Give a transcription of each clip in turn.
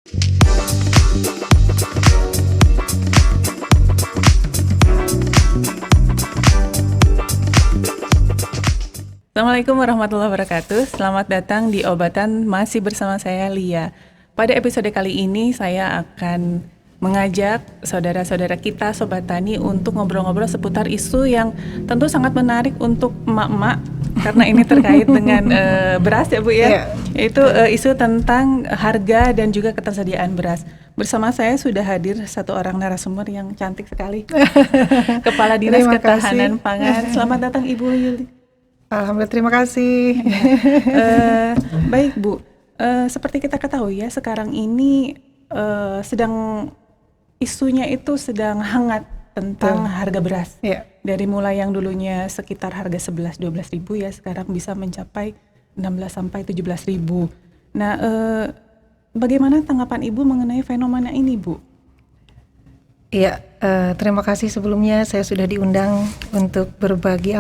Assalamualaikum warahmatullahi wabarakatuh. Selamat datang di Obatan, masih bersama saya Lia. Pada episode kali ini saya akan mengajak saudara-saudara kita Sobat Tani untuk ngobrol-ngobrol seputar isu yang tentu sangat menarik untuk emak-emak karena ini terkait dengan beras ya Bu ya. Yaitu isu tentang harga dan juga ketersediaan beras. Bersama saya sudah hadir satu orang narasumber yang cantik sekali. Kepala Dinas Ketahanan Pangan. Selamat datang Ibu Yuli. Alhamdulillah, terima kasih. Baik Bu, seperti kita ketahui ya sekarang ini sedang isunya itu sedang hangat tentang harga beras. Dari mulai yang dulunya sekitar harga 11-12 ribu ya sekarang bisa mencapai 16-17 ribu. Nah, bagaimana tanggapan Ibu mengenai fenomena ini Bu? Iya, terima kasih sebelumnya saya sudah diundang untuk berbagi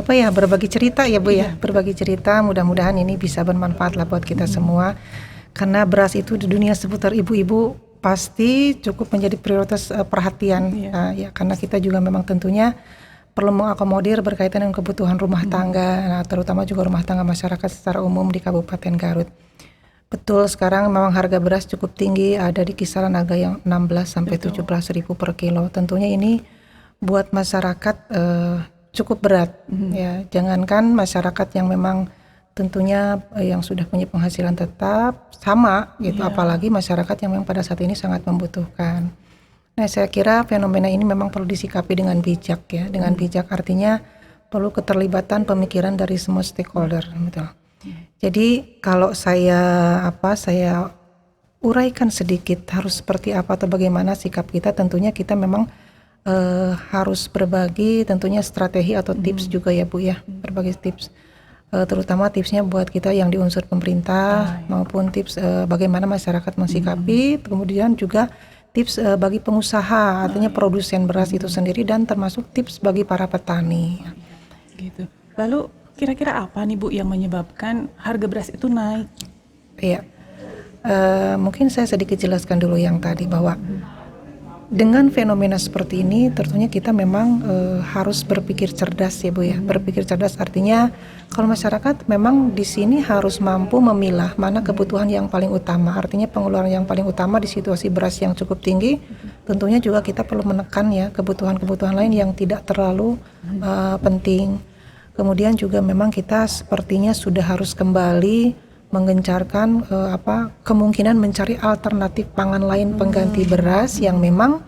cerita ya Bu ya. Berbagi cerita, mudah-mudahan ini bisa bermanfaat lah buat kita semua. Karena beras itu di dunia seputar ibu-ibu pasti cukup menjadi prioritas perhatian ya, karena kita juga memang tentunya perlu mengakomodir berkaitan dengan kebutuhan rumah tangga, terutama juga rumah tangga masyarakat secara umum di Kabupaten Garut. Betul, sekarang memang harga beras cukup tinggi, ada di kisaran harga yang 16 sampai 17 ribu per kilo. Tentunya ini buat masyarakat cukup berat ya. Jangankan masyarakat yang memang tentunya yang sudah punya penghasilan tetap sama gitu, apalagi masyarakat yang memang pada saat ini sangat membutuhkan. Nah, saya kira fenomena ini memang perlu disikapi dengan bijak ya. Dengan bijak artinya perlu keterlibatan pemikiran dari semua stakeholder, betul. Jadi kalau saya uraikan sedikit harus seperti apa atau bagaimana sikap kita, tentunya kita memang harus berbagi tentunya strategi atau tips juga ya Bu ya, berbagi tips, terutama tipsnya buat kita yang di unsur pemerintah maupun tips bagaimana masyarakat mensikapi, kemudian juga tips bagi pengusaha, artinya produsen beras itu sendiri, dan termasuk tips bagi para petani. Gitu. Lalu kira-kira apa nih Bu yang menyebabkan harga beras itu naik? Iya, mungkin saya sedikit jelaskan dulu yang tadi bahwa dengan fenomena seperti ini tentunya kita memang harus berpikir cerdas ya Bu ya. Berpikir cerdas artinya kalau masyarakat memang di sini harus mampu memilah mana kebutuhan yang paling utama. Artinya pengeluaran yang paling utama di situasi beras yang cukup tinggi, tentunya juga kita perlu menekan ya kebutuhan-kebutuhan lain yang tidak terlalu penting. Kemudian juga memang kita sepertinya sudah harus kembali menggencarkan kemungkinan mencari alternatif pangan lain pengganti beras yang memang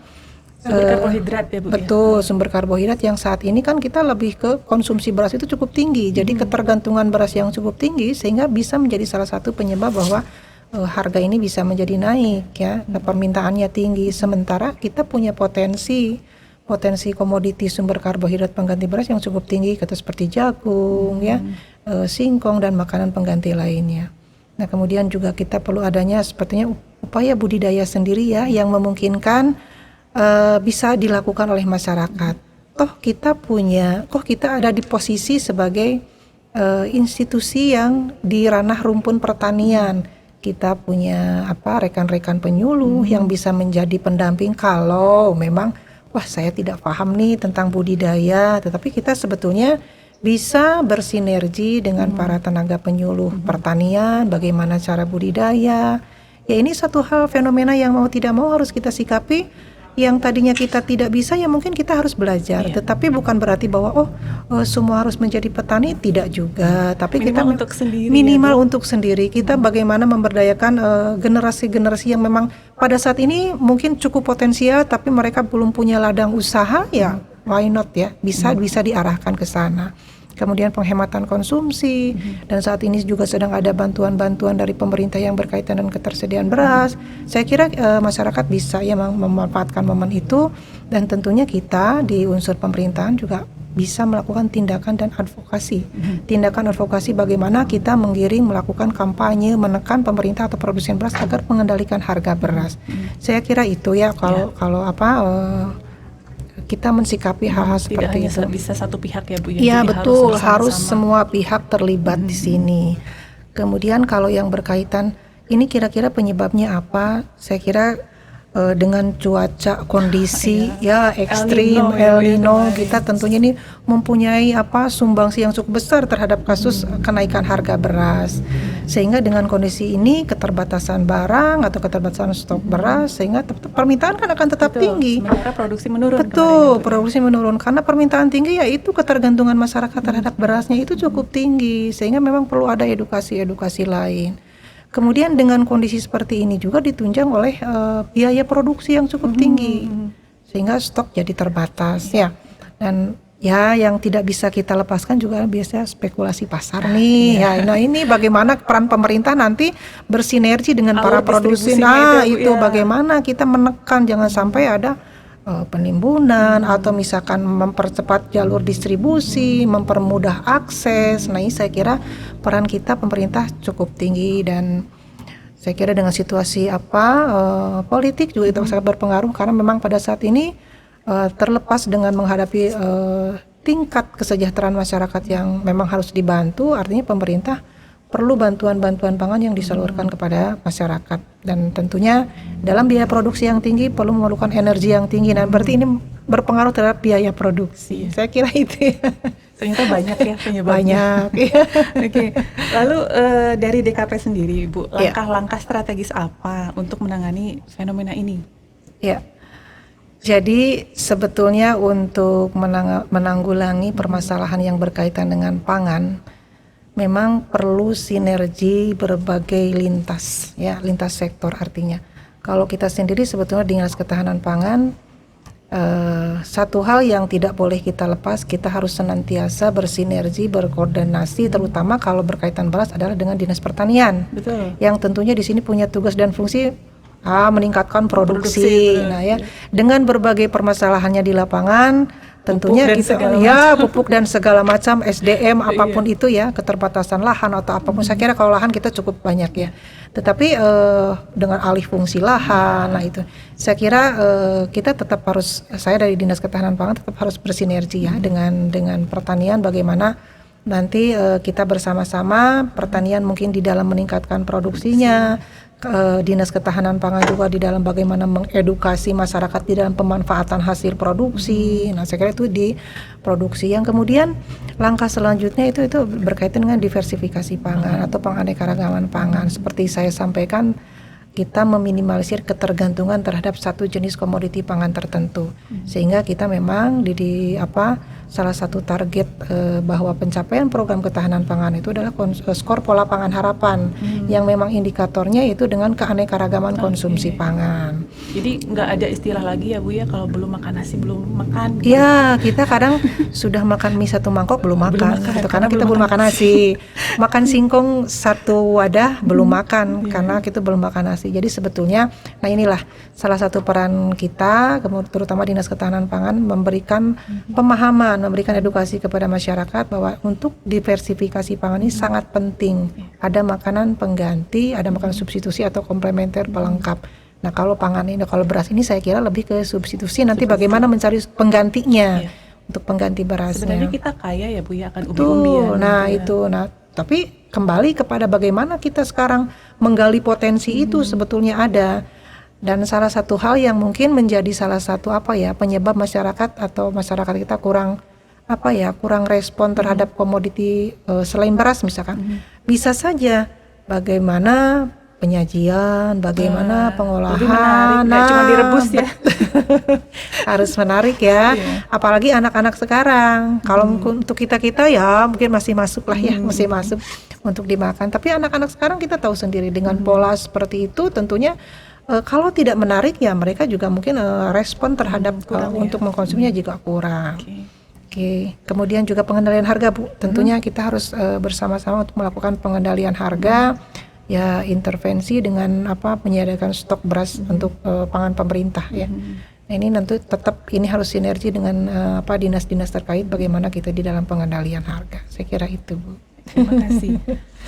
sumber karbohidrat ya Bu. Betul, sumber karbohidrat yang saat ini kan kita lebih ke konsumsi beras itu cukup tinggi. Jadi ketergantungan beras yang cukup tinggi sehingga bisa menjadi salah satu penyebab bahwa harga ini bisa menjadi naik ya, permintaannya tinggi, sementara kita punya potensi komoditi sumber karbohidrat pengganti beras yang cukup tinggi, kata seperti jagung singkong dan makanan pengganti lainnya. Nah, kemudian juga kita perlu adanya sepertinya upaya budidaya sendiri ya yang memungkinkan bisa dilakukan oleh masyarakat. Kita ada di posisi sebagai institusi yang di ranah rumpun pertanian. Kita punya rekan-rekan penyuluh yang bisa menjadi pendamping kalau memang saya tidak paham nih tentang budidaya, tetapi kita sebetulnya bisa bersinergi dengan para tenaga penyuluh pertanian, bagaimana cara budidaya. Ya, ini satu hal fenomena yang mau tidak mau harus kita sikapi. Yang tadinya kita tidak bisa ya mungkin kita harus belajar, tetapi bukan berarti bahwa semua harus menjadi petani, tidak juga. Tapi minimal kita untuk sendiri kita bagaimana memberdayakan generasi-generasi yang memang pada saat ini mungkin cukup potensial tapi mereka belum punya ladang usaha, ya why not ya, bisa diarahkan ke sana. Kemudian penghematan konsumsi, dan saat ini juga sedang ada bantuan-bantuan dari pemerintah yang berkaitan dengan ketersediaan beras. Saya kira masyarakat bisa ya memanfaatkan momen itu, dan tentunya kita di unsur pemerintahan juga bisa melakukan tindakan dan advokasi. Tindakan advokasi bagaimana kita menggiring, melakukan kampanye, menekan pemerintah atau produsen beras agar mengendalikan harga beras. Saya kira itu ya kalau kita mensikapi hal-hal seperti itu. Tidak hanya bisa satu pihak ya Bu ya. Iya betul, harus semua pihak terlibat di sini. Kemudian kalau yang berkaitan Ini kira-kira penyebabnya apa? Saya kira dengan cuaca kondisi ya ekstrim El Nino, kita tentunya ini mempunyai sumbangsi yang cukup besar terhadap kasus kenaikan harga beras. Sehingga dengan kondisi ini keterbatasan barang atau keterbatasan stok beras, sehingga permintaan kan akan tetap tinggi. Sementara produksi menurun. Betul, produksi menurun karena permintaan tinggi, yaitu ketergantungan masyarakat terhadap berasnya itu cukup tinggi, sehingga memang perlu ada edukasi lain. Kemudian dengan kondisi seperti ini juga ditunjang oleh biaya produksi yang cukup tinggi, sehingga stok jadi terbatas ya. Dan ya yang tidak bisa kita lepaskan juga biasanya spekulasi pasar nih. Ya, nah ini bagaimana peran pemerintah nanti bersinergi dengan para produsen. Nah itu bagaimana kita menekan jangan sampai ada penimbunan atau misalkan mempercepat jalur distribusi, mempermudah akses. Nah ini saya kira peran kita pemerintah cukup tinggi, dan saya kira dengan situasi politik juga itu sangat berpengaruh, karena memang pada saat ini terlepas dengan menghadapi tingkat kesejahteraan masyarakat yang memang harus dibantu, artinya pemerintah perlu bantuan-bantuan pangan yang disalurkan kepada masyarakat, dan tentunya dalam biaya produksi yang tinggi perlu memerlukan energi yang tinggi. Nah berarti ini berpengaruh terhadap biaya produksi. Saya kira itu. Ternyata banyak ya penyebabnya. Banyak. Oke. Lalu dari DKP sendiri, Bu, langkah-langkah strategis apa untuk menangani fenomena ini? Ya. Jadi sebetulnya untuk menanggulangi permasalahan yang berkaitan dengan pangan, memang perlu sinergi berbagai lintas sektor. Artinya kalau kita sendiri sebetulnya Dinas Ketahanan Pangan, satu hal yang tidak boleh kita lepas, kita harus senantiasa bersinergi, berkoordinasi, terutama kalau berkaitan beras adalah dengan Dinas Pertanian. Betul. Yang tentunya di sini punya tugas dan fungsi meningkatkan produksi. Nah ya, dengan berbagai permasalahannya di lapangan, tentunya kita pupuk dan segala macam SDM apapun itu ya, keterbatasan lahan atau apapun. Saya kira kalau lahan kita cukup banyak ya, tetapi dengan alih fungsi lahan, nah itu saya kira kita tetap harus, saya dari Dinas Ketahanan Pangan tetap harus bersinergi ya dengan pertanian, bagaimana nanti kita bersama-sama pertanian mungkin di dalam meningkatkan produksinya, Dinas Ketahanan Pangan juga di dalam bagaimana mengedukasi masyarakat di dalam pemanfaatan hasil produksi. Nah, saya kira itu di produksi. Yang kemudian langkah selanjutnya itu berkaitan dengan diversifikasi pangan atau penganekaragaman pangan. Seperti saya sampaikan, kita meminimalisir ketergantungan terhadap satu jenis komoditi pangan tertentu, sehingga kita memang salah satu target bahwa pencapaian program ketahanan pangan itu adalah skor pola pangan harapan, yang memang indikatornya itu dengan keanekaragaman konsumsi pangan. Jadi nggak ada istilah lagi ya Bu ya, kalau belum makan nasi belum makan. Iya, kita kadang sudah makan mie satu mangkok belum makan gitu, karena kita belum makan nasi. Makan singkong satu wadah belum makan karena kita belum makan nasi. Jadi sebetulnya, nah inilah salah satu peran kita, terutama Dinas Ketahanan Pangan, memberikan pemahaman, memberikan edukasi kepada masyarakat bahwa untuk diversifikasi pangan ini sangat penting. Ada makanan pengganti, ada makanan substitusi atau komplementer pelengkap. Nah kalau pangan ini, kalau beras ini saya kira lebih ke substitusi, nanti bagaimana mencari penggantinya untuk pengganti berasnya. Sebenarnya kita kaya ya Bu ya, akan umbi-umbian. Nah tapi kembali kepada bagaimana kita sekarang menggali potensi itu sebetulnya ada. Dan salah satu hal yang mungkin menjadi salah satu penyebab masyarakat atau masyarakat kita kurang respon terhadap komoditi selain beras misalkan. Bisa saja bagaimana penyajian, bagaimana pengolahan, nggak cuma direbus ya. Harus menarik ya. Apalagi anak-anak sekarang. Kalau untuk kita ya mungkin masih masuk lah ya, masih masuk untuk dimakan. Tapi anak-anak sekarang kita tahu sendiri dengan pola seperti itu, tentunya kalau tidak menarik ya mereka juga mungkin respon terhadap untuk mengkonsumsinya juga kurang. Oke. Kemudian juga pengendalian harga Bu. Tentunya kita harus bersama-sama untuk melakukan pengendalian harga. Ya intervensi dengan menyediakan stok beras untuk pangan pemerintah ya. Nah ini tentu tetap ini harus sinergi dengan dinas-dinas terkait bagaimana kita di dalam pengendalian harga. Saya kira itu Bu. Terima kasih.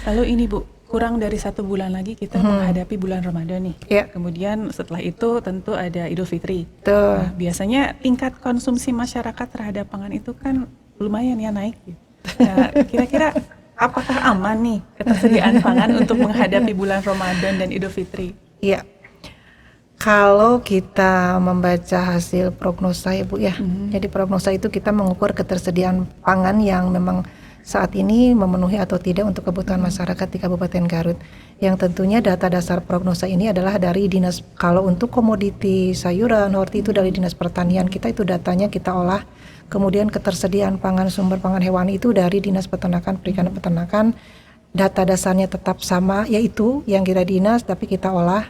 Lalu ini Bu, kurang dari 1 bulan lagi kita menghadapi bulan Ramadan nih. Kemudian setelah itu tentu ada Idul Fitri. Nah, biasanya tingkat konsumsi masyarakat terhadap pangan itu kan lumayan ya naik. Nah, kira-kira apakah aman nih ketersediaan pangan untuk menghadapi bulan Ramadan dan Idul Fitri? Iya. Kalau kita membaca hasil prognosa ya Bu ya, jadi prognosa itu kita mengukur ketersediaan pangan yang memang saat ini memenuhi atau tidak untuk kebutuhan masyarakat di Kabupaten Garut. Yang tentunya data dasar prognosa ini adalah dari dinas, kalau untuk komoditi sayuran, horti itu dari Dinas Pertanian kita, itu datanya kita olah. Kemudian ketersediaan pangan, sumber pangan hewani itu dari Dinas Peternakan, Perikanan Peternakan. Data dasarnya tetap sama, yaitu yang kita dinas tapi kita olah.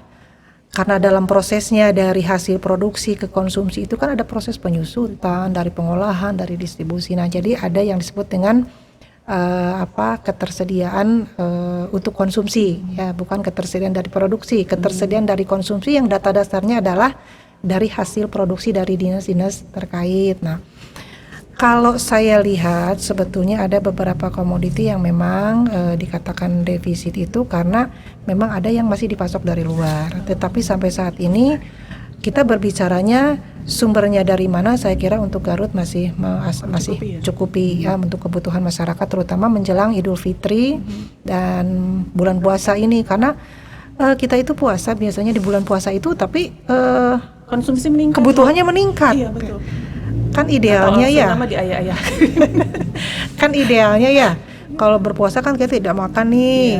Karena dalam prosesnya dari hasil produksi ke konsumsi itu kan ada proses penyusutan, dari pengolahan, dari distribusi. Nah, jadi ada yang disebut dengan ketersediaan untuk konsumsi, ya, bukan ketersediaan dari produksi. Ketersediaan dari konsumsi yang data dasarnya adalah dari hasil produksi dari dinas-dinas terkait. Nah, kalau saya lihat sebetulnya ada beberapa komoditi yang memang dikatakan defisit itu karena memang ada yang masih dipasok dari luar. Tetapi sampai saat ini kita berbicaranya sumbernya dari mana, saya kira untuk Garut masih cukupi ya untuk kebutuhan masyarakat, terutama menjelang Idul Fitri dan bulan puasa ini, karena kita itu puasa biasanya di bulan puasa itu, tapi Konsumsi meningkat. kebutuhannya meningkat. Iya, betul. Kan idealnya ya. Sama di ayah-ayah. Kan idealnya ya. Kalau berpuasa kan kita tidak makan nih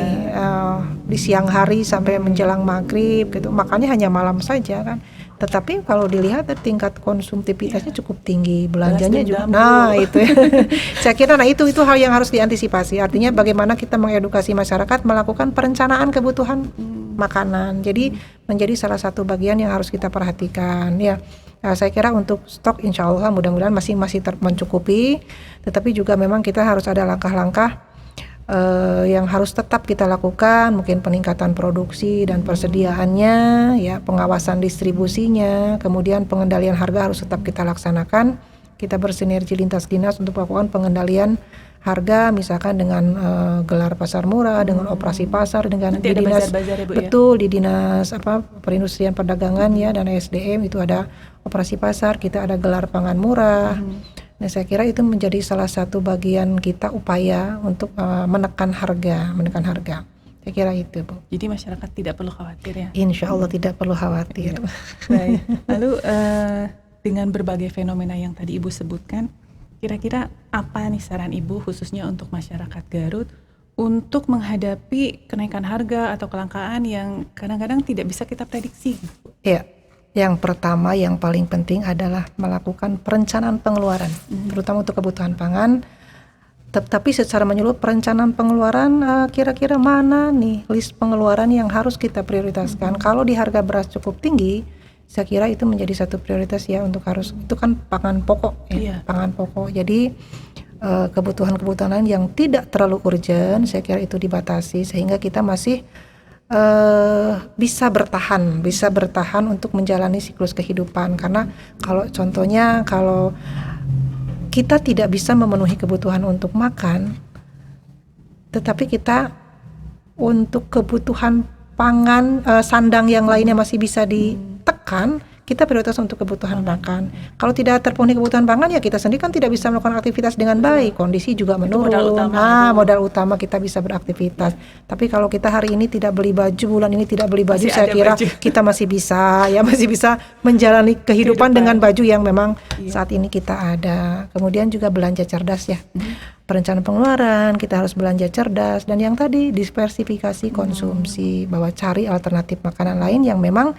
di siang hari sampai menjelang maghrib gitu. Makannya hanya malam saja kan. Tetapi kalau dilihat tingkat konsumtivitasnya cukup tinggi, belanjanya juga. Nah, itu ya. Saya kira itu hal yang harus diantisipasi. Artinya bagaimana kita mengedukasi masyarakat melakukan perencanaan kebutuhan makanan. Jadi menjadi salah satu bagian yang harus kita perhatikan ya. Nah, saya kira untuk stok insya Allah mudah-mudahan masih mencukupi, tetapi juga memang kita harus ada langkah-langkah yang harus tetap kita lakukan, mungkin peningkatan produksi dan persediaannya, ya, pengawasan distribusinya, kemudian pengendalian harga harus tetap kita laksanakan. Kita bersinergi lintas dinas untuk melakukan pengendalian harga, misalkan dengan gelar pasar murah, dengan operasi pasar, dengan nanti di dinas bazar-bazar ya, Bu, betul di dinas perindustrian perdagangan ya dan SDM itu ada operasi pasar, kita ada gelar pangan murah. Nah, saya kira itu menjadi salah satu bagian kita upaya untuk menekan harga. Saya kira itu, Bu. Jadi masyarakat tidak perlu khawatir ya. Insya Allah tidak perlu khawatir. Baik. Lalu dengan berbagai fenomena yang tadi Ibu sebutkan, kira-kira apa nih saran Ibu khususnya untuk masyarakat Garut untuk menghadapi kenaikan harga atau kelangkaan yang kadang-kadang tidak bisa kita prediksi? Ya, yang pertama yang paling penting adalah melakukan perencanaan pengeluaran, terutama untuk kebutuhan pangan. Tetapi secara menyeluruh perencanaan pengeluaran, kira-kira mana nih list pengeluaran yang harus kita prioritaskan. Kalau di harga beras cukup tinggi, saya kira itu menjadi satu prioritas ya untuk harus, itu kan pangan pokok ya, pangan pokok. Jadi kebutuhan-kebutuhan lain yang tidak terlalu urgent, saya kira itu dibatasi sehingga kita masih bisa bertahan untuk menjalani siklus kehidupan. Karena kalau contohnya kalau kita tidak bisa memenuhi kebutuhan untuk makan, tetapi kita untuk kebutuhan pangan sandang yang lainnya masih bisa ditekan, kita prioritas untuk kebutuhan makan. Kalau tidak terpenuhi kebutuhan pangan ya kita sendiri kan tidak bisa melakukan aktivitas dengan baik, kondisi juga menurun. Modal utama kita bisa beraktivitas. Tapi kalau kita hari ini tidak beli baju, bulan ini tidak beli baju, saya kira kita masih bisa menjalani kehidupan dengan baju yang memang saat ini kita ada. Kemudian juga belanja cerdas ya. Perencanaan pengeluaran, kita harus belanja cerdas, dan yang tadi diversifikasi konsumsi, bahwa cari alternatif makanan lain yang memang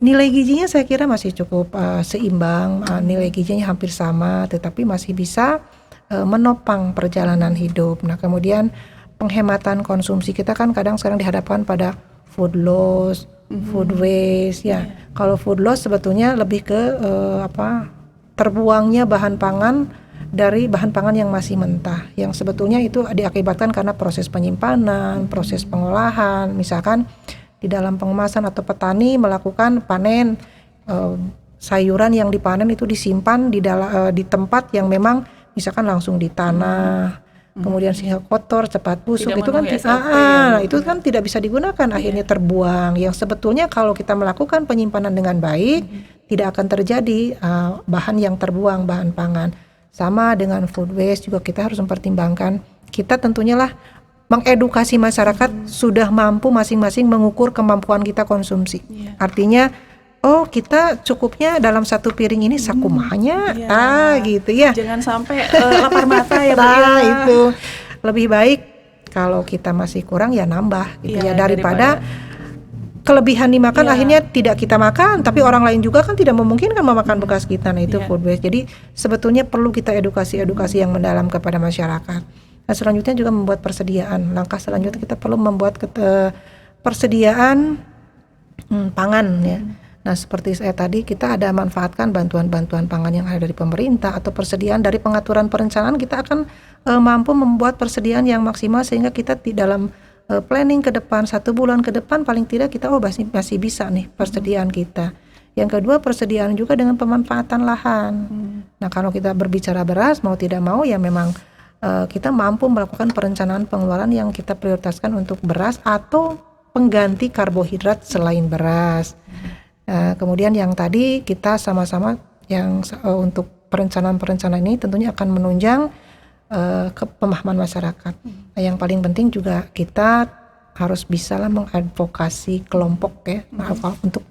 nilai gizinya saya kira masih cukup seimbang, nilai gizinya hampir sama, tetapi masih bisa menopang perjalanan hidup. Nah, kemudian penghematan konsumsi kita kan kadang sekarang dihadapkan pada food loss, food waste ya. Kalau food loss sebetulnya lebih ke terbuangnya bahan pangan dari bahan pangan yang masih mentah, yang sebetulnya itu diakibatkan karena proses penyimpanan, proses pengolahan, misalkan di dalam pengemasan atau petani melakukan panen sayuran yang dipanen itu disimpan di tempat yang memang misalkan langsung di tanah, kemudian sehingga kotor, cepat busuk, itu kan itu kan tidak bisa digunakan, akhirnya terbuang. Yang sebetulnya kalau kita melakukan penyimpanan dengan baik tidak akan terjadi bahan yang terbuang, bahan pangan. Sama dengan food waste juga kita harus mempertimbangkan kita tentunya lah mengedukasi masyarakat sudah mampu masing-masing mengukur kemampuan kita konsumsi. Iya. Artinya, oh kita cukupnya dalam satu piring ini sakumanya, Iya. gitu ya. Jangan sampai lapar mata ya Bu ya. Nah itu lebih baik kalau kita masih kurang ya nambah gitu Iya, ya, daripada kelebihan dimakan Iya. akhirnya tidak kita makan, tapi orang lain juga kan tidak memungkinkan memakan bekas kita. Nah itu Iya. food waste. Jadi sebetulnya perlu kita edukasi yang mendalam kepada masyarakat. Nah selanjutnya juga membuat persediaan. Langkah selanjutnya kita perlu membuat persediaan pangan ya. Nah seperti saya tadi, kita ada manfaatkan bantuan-bantuan pangan yang ada dari pemerintah atau persediaan dari pengaturan perencanaan, kita akan mampu membuat persediaan yang maksimal sehingga kita di dalam planning ke depan 1 bulan ke depan paling tidak kita masih bisa nih persediaan kita. Yang kedua, persediaan juga dengan pemanfaatan lahan. Nah kalau kita berbicara beras, mau tidak mau ya memang kita mampu melakukan perencanaan pengeluaran yang kita prioritaskan untuk beras atau pengganti karbohidrat selain beras. Kemudian yang tadi kita sama-sama yang untuk perencanaan ini tentunya akan menunjang pemahaman masyarakat. Nah, yang paling penting juga kita harus bisalah mengadvokasi kelompok ya, untuk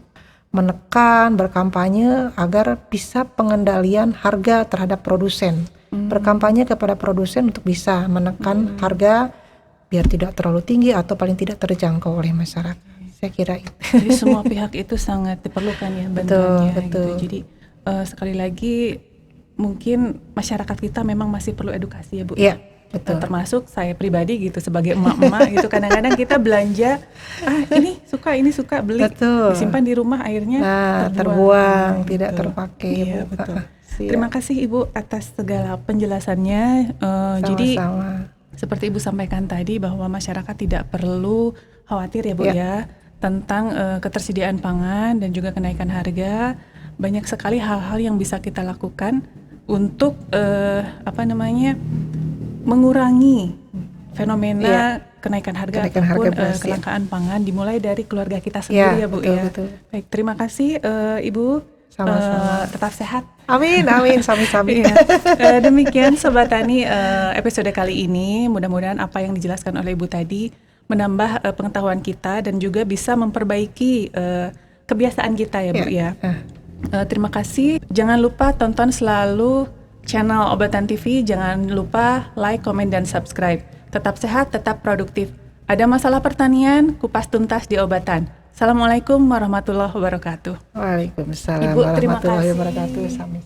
menekan, berkampanye agar bisa pengendalian harga terhadap produsen. Berkampanye kepada produsen untuk bisa menekan harga biar tidak terlalu tinggi atau paling tidak terjangkau oleh masyarakat. Saya kira itu. Jadi semua pihak itu sangat diperlukan ya bantuannya Betul. gitu. Jadi sekali lagi mungkin masyarakat kita memang masih perlu edukasi ya Bu. Iya, betul. Termasuk saya pribadi gitu sebagai emak-emak gitu, kadang-kadang kita belanja ini suka beli, Betul. disimpan di rumah akhirnya terbuang, tidak terpakai. Iya, Bu. betul. Siap. Terima kasih Ibu atas segala penjelasannya. Jadi Sama-sama. seperti Ibu sampaikan tadi bahwa masyarakat tidak perlu khawatir ya Bu ya tentang ketersediaan pangan dan juga kenaikan harga. Banyak sekali hal-hal yang bisa kita lakukan untuk mengurangi fenomena kenaikan harga ataupun kelangkaan pangan, dimulai dari keluarga kita sendiri ya Bu betul, ya. Betul. Baik, terima kasih Ibu. Sama-sama. Tetap sehat. Amin, sami-sami. Iya. Demikian Sobat Tani episode kali ini. Mudah-mudahan apa yang dijelaskan oleh Ibu tadi menambah pengetahuan kita dan juga bisa memperbaiki kebiasaan kita ya Bu ya. Terima kasih. Jangan lupa tonton selalu channel Obatan TV. Jangan lupa like, komen, dan subscribe. Tetap sehat, tetap produktif. Ada masalah pertanian, kupas tuntas di Obatan. Assalamualaikum warahmatullahi wabarakatuh. Waalaikumsalam Ibu, terima warahmatullahi kasih. wabarakatuh. Sami.